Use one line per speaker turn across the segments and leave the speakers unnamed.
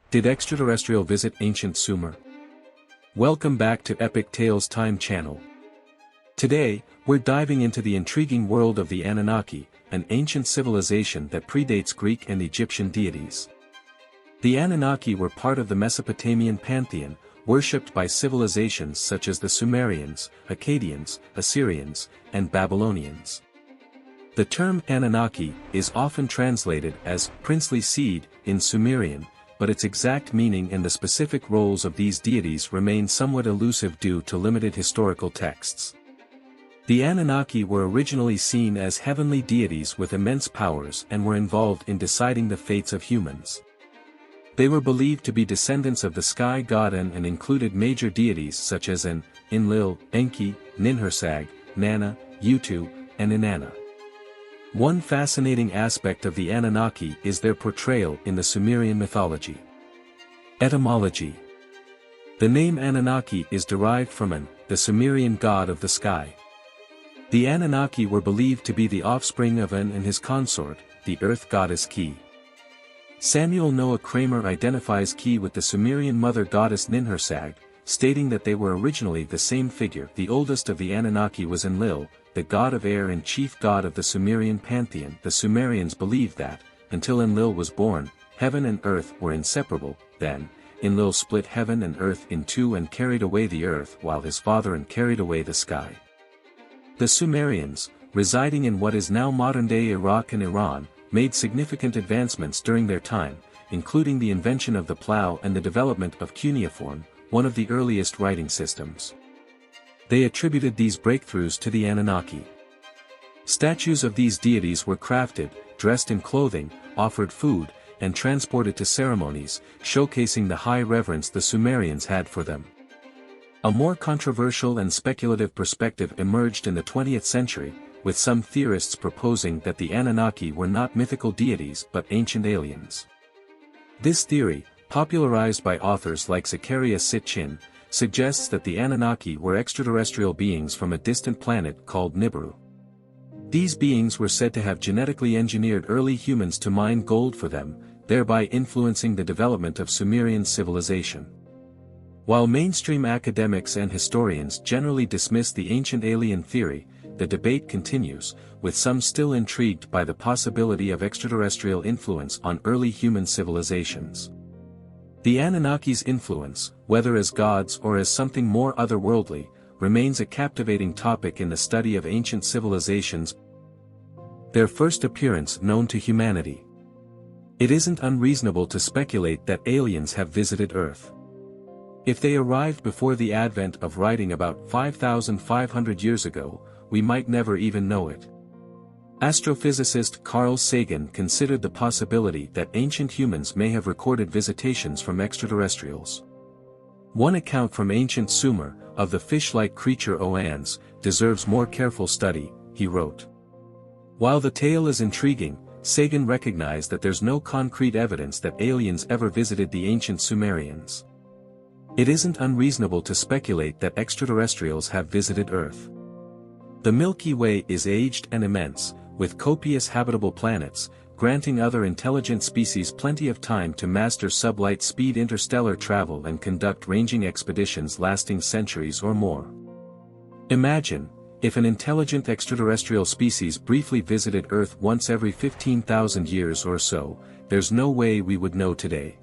Did extraterrestrial visit ancient Sumer? Welcome back to Epic Tales Time channel. Today, we're diving into the intriguing world of the Anunnaki, an ancient civilization that predates Greek and Egyptian deities. The Anunnaki were part of the Mesopotamian pantheon, worshipped by civilizations such as the Sumerians, Akkadians, Assyrians, and Babylonians. The term Anunnaki is often translated as princely seed in Sumerian, but its exact meaning and the specific roles of these deities remain somewhat elusive due to limited historical texts. The Anunnaki were originally seen as heavenly deities with immense powers and were involved in deciding the fates of humans. They were believed to be descendants of the sky god An and included major deities such as An, Enlil, Enki, Ninhursag, Nana, Utu, and Inanna. One fascinating aspect of the Anunnaki is their portrayal in the Sumerian mythology. Etymology. The name Anunnaki is derived from An, the Sumerian god of the sky. The Anunnaki were believed to be the offspring of An and his consort, the earth goddess Ki. Samuel Noah Kramer identifies Ki with the Sumerian mother goddess Ninhursag, stating that they were originally the same figure. The oldest of the Anunnaki was Enlil, the god of air and chief god of the Sumerian pantheon. The Sumerians believed that, until Enlil was born, heaven and earth were inseparable. Then, Enlil split heaven and earth in two and carried away the earth while his father An carried away the sky. The Sumerians, residing in what is now modern-day Iraq and Iran, made significant advancements during their time, including the invention of the plow and the development of cuneiform, one of the earliest writing systems. They attributed these breakthroughs to the Anunnaki. Statues of these deities were crafted, dressed in clothing, offered food, and transported to ceremonies, showcasing the high reverence the Sumerians had for them. A more controversial and speculative perspective emerged in the 20th century, with some theorists proposing that the Anunnaki were not mythical deities but ancient aliens. This theory, popularized by authors like Zecharia Sitchin, suggests that the Anunnaki were extraterrestrial beings from a distant planet called Nibiru. These beings were said to have genetically engineered early humans to mine gold for them, thereby influencing the development of Sumerian civilization. While mainstream academics and historians generally dismiss the ancient alien theory, the debate continues, with some still intrigued by the possibility of extraterrestrial influence on early human civilizations. The Anunnaki's influence, whether as gods or as something more otherworldly, remains a captivating topic in the study of ancient civilizations. Their first appearance known to humanity. It isn't unreasonable to speculate that aliens have visited Earth. If they arrived before the advent of writing about 5,500 years ago, we might never even know it. Astrophysicist Carl Sagan considered the possibility that ancient humans may have recorded visitations from extraterrestrials. One account from ancient Sumer, of the fish-like creature Oans, deserves more careful study, he wrote. While the tale is intriguing, Sagan recognized that there's no concrete evidence that aliens ever visited the ancient Sumerians. It isn't unreasonable to speculate that extraterrestrials have visited Earth. The Milky Way is aged and immense, with copious habitable planets, granting other intelligent species plenty of time to master sublight speed interstellar travel and conduct ranging expeditions lasting centuries or more. Imagine, if an intelligent extraterrestrial species briefly visited Earth once every 15,000 years or so, there's no way we would know today.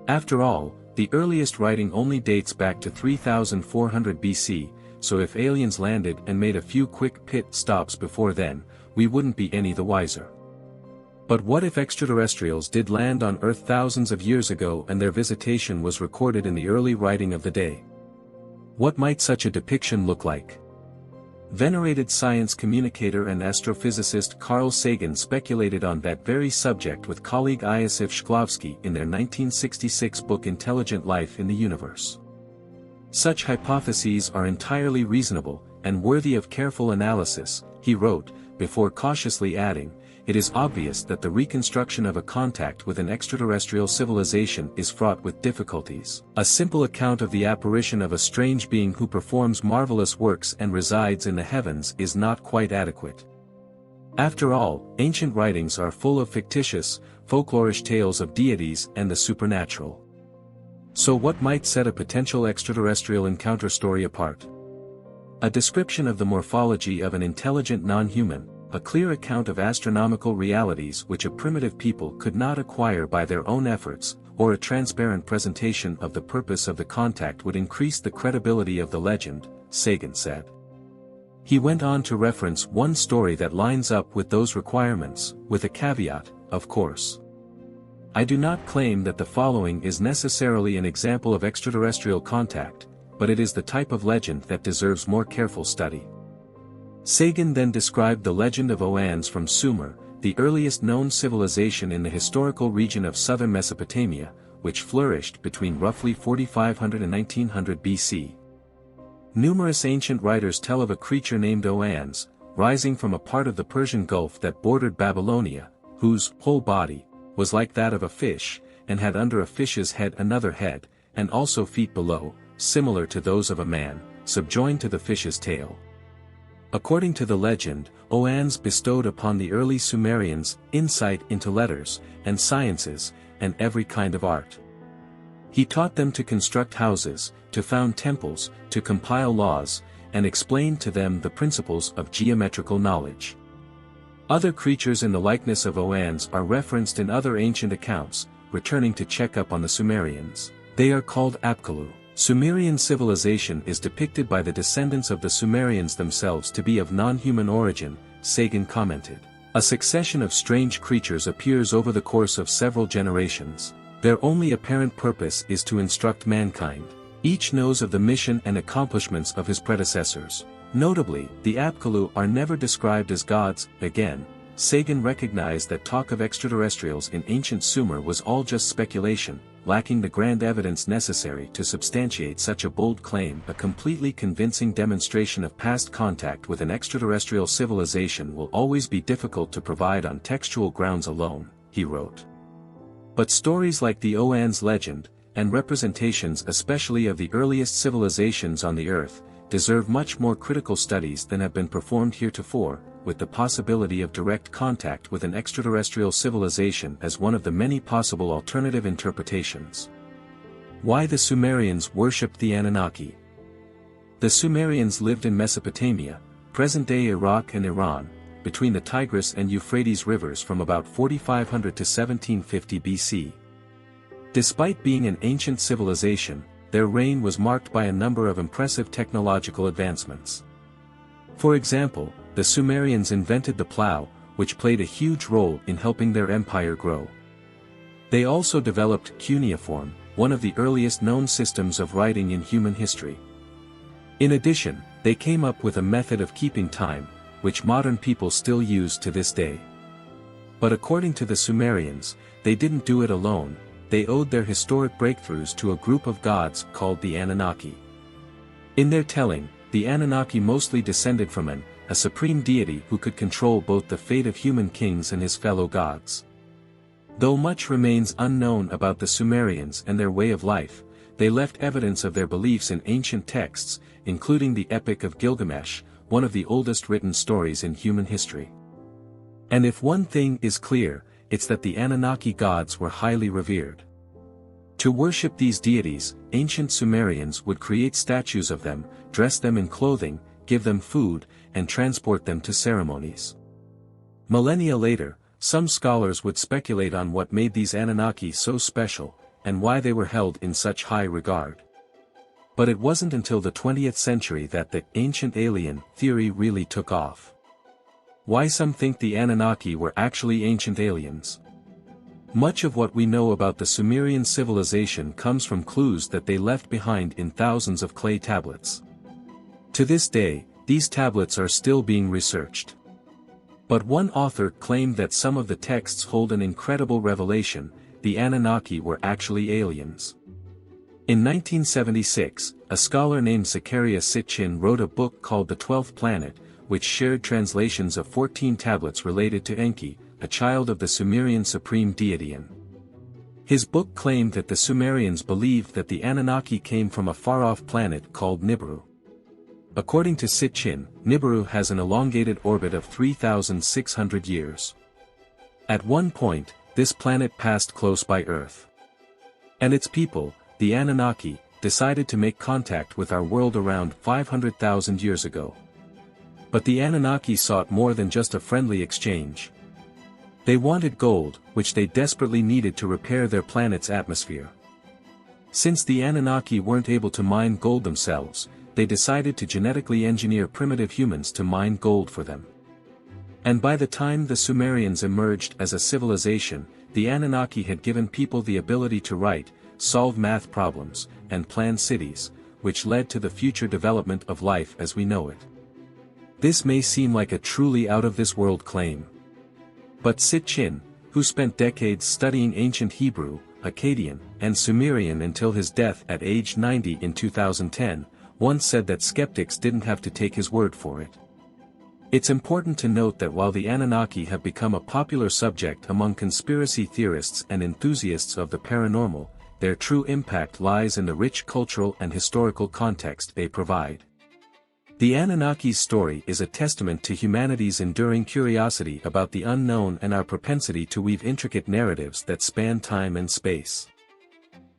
After all, the earliest writing only dates back to 3400 BC, so if aliens landed and made a few quick pit stops before then, we wouldn't be any the wiser. But what if extraterrestrials did land on Earth thousands of years ago and their visitation was recorded in the early writing of the day? What might such a depiction look like? Venerated science communicator and astrophysicist Carl Sagan speculated on that very subject with colleague Iosif Shklovsky in their 1966 book Intelligent Life in the Universe. Such hypotheses are entirely reasonable, and worthy of careful analysis, he wrote, before cautiously adding, it is obvious that the reconstruction of a contact with an extraterrestrial civilization is fraught with difficulties. A simple account of the apparition of a strange being who performs marvelous works and resides in the heavens is not quite adequate. After all, ancient writings are full of fictitious, folklorish tales of deities and the supernatural. So what might set a potential extraterrestrial encounter story apart? A description of the morphology of an intelligent non-human, a clear account of astronomical realities which a primitive people could not acquire by their own efforts, or a transparent presentation of the purpose of the contact would increase the credibility of the legend, Sagan said. He went on to reference one story that lines up with those requirements, with a caveat, of course. I do not claim that the following is necessarily an example of extraterrestrial contact, but it is the type of legend that deserves more careful study. Sagan then described the legend of Oannes from Sumer, the earliest known civilization in the historical region of southern Mesopotamia, which flourished between roughly 4500 and 1900 BC. Numerous ancient writers tell of a creature named Oannes, rising from a part of the Persian Gulf that bordered Babylonia, whose whole body was like that of a fish, and had under a fish's head another head, and also feet below, similar to those of a man, subjoined to the fish's tail. According to the legend, Oannes bestowed upon the early Sumerians insight into letters, and sciences, and every kind of art. He taught them to construct houses, to found temples, to compile laws, and explained to them the principles of geometrical knowledge. Other creatures in the likeness of Oannes are referenced in other ancient accounts, returning to check up on the Sumerians. They are called Apkallu. Sumerian civilization is depicted by the descendants of the Sumerians themselves to be of non-human origin, Sagan commented. A succession of strange creatures appears over the course of several generations. Their only apparent purpose is to instruct mankind. Each knows of the mission and accomplishments of his predecessors. Notably, the Apkallu are never described as gods. Again, Sagan recognized that talk of extraterrestrials in ancient Sumer was all just speculation, lacking the grand evidence necessary to substantiate such a bold claim. A completely convincing demonstration of past contact with an extraterrestrial civilization will always be difficult to provide on textual grounds alone, he wrote. But stories like the Oannes legend, and representations especially of the earliest civilizations on the Earth, deserve much more critical studies than have been performed heretofore, with the possibility of direct contact with an extraterrestrial civilization as one of the many possible alternative interpretations. Why the Sumerians worshipped the Anunnaki. The Sumerians lived in Mesopotamia, present-day Iraq and Iran, between the Tigris and Euphrates rivers from about 4500 to 1750 BC. Despite being an ancient civilization, their reign was marked by a number of impressive technological advancements. For example, the Sumerians invented the plow, which played a huge role in helping their empire grow. They also developed cuneiform, one of the earliest known systems of writing in human history. In addition, they came up with a method of keeping time, which modern people still use to this day. But according to the Sumerians, they didn't do it alone. They owed their historic breakthroughs to a group of gods called the Anunnaki. In their telling, the Anunnaki mostly descended from a supreme deity who could control both the fate of human kings and his fellow gods. Though much remains unknown about the Sumerians and their way of life, they left evidence of their beliefs in ancient texts, including the Epic of Gilgamesh, one of the oldest written stories in human history. And if one thing is clear, it's that the Anunnaki gods were highly revered. To worship these deities, ancient Sumerians would create statues of them, dress them in clothing, give them food, and transport them to ceremonies. Millennia later, some scholars would speculate on what made these Anunnaki so special, and why they were held in such high regard. But it wasn't until the 20th century that the ancient alien theory really took off. Why some think the Anunnaki were actually ancient aliens. Much of what we know about the Sumerian civilization comes from clues that they left behind in thousands of clay tablets. To this day, these tablets are still being researched. But one author claimed that some of the texts hold an incredible revelation: the Anunnaki were actually aliens. In 1976, a scholar named Zecharia Sitchin wrote a book called The 12th Planet, which shared translations of 14 tablets related to Enki, a child of the Sumerian supreme deity An. His book claimed that the Sumerians believed that the Anunnaki came from a far-off planet called Nibiru. According to Sitchin, Nibiru has an elongated orbit of 3,600 years. At one point, this planet passed close by Earth. And its people, the Anunnaki, decided to make contact with our world around 500,000 years ago. But the Anunnaki sought more than just a friendly exchange. They wanted gold, which they desperately needed to repair their planet's atmosphere. Since the Anunnaki weren't able to mine gold themselves, they decided to genetically engineer primitive humans to mine gold for them. And by the time the Sumerians emerged as a civilization, the Anunnaki had given people the ability to write, solve math problems, and plan cities, which led to the future development of life as we know it. This may seem like a truly out-of-this-world claim. But Sitchin, who spent decades studying ancient Hebrew, Akkadian, and Sumerian until his death at age 90 in 2010, once said that skeptics didn't have to take his word for it. It's important to note that while the Anunnaki have become a popular subject among conspiracy theorists and enthusiasts of the paranormal, their true impact lies in the rich cultural and historical context they provide. The Anunnaki's story is a testament to humanity's enduring curiosity about the unknown and our propensity to weave intricate narratives that span time and space.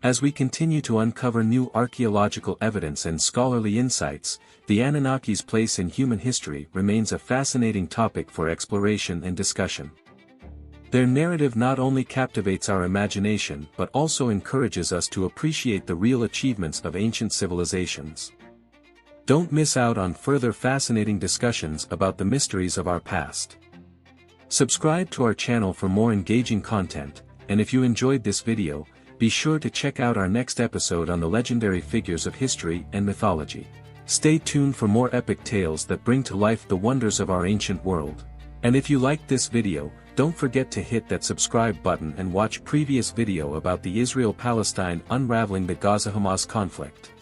As we continue to uncover new archaeological evidence and scholarly insights, the Anunnaki's place in human history remains a fascinating topic for exploration and discussion. Their narrative not only captivates our imagination but also encourages us to appreciate the real achievements of ancient civilizations. Don't miss out on further fascinating discussions about the mysteries of our past. Subscribe to our channel for more engaging content, and if you enjoyed this video, be sure to check out our next episode on the legendary figures of history and mythology. Stay tuned for more epic tales that bring to life the wonders of our ancient world. And if you liked this video, don't forget to hit that subscribe button and watch previous video about the Israel-Palestine unraveling the Gaza-Hamas conflict.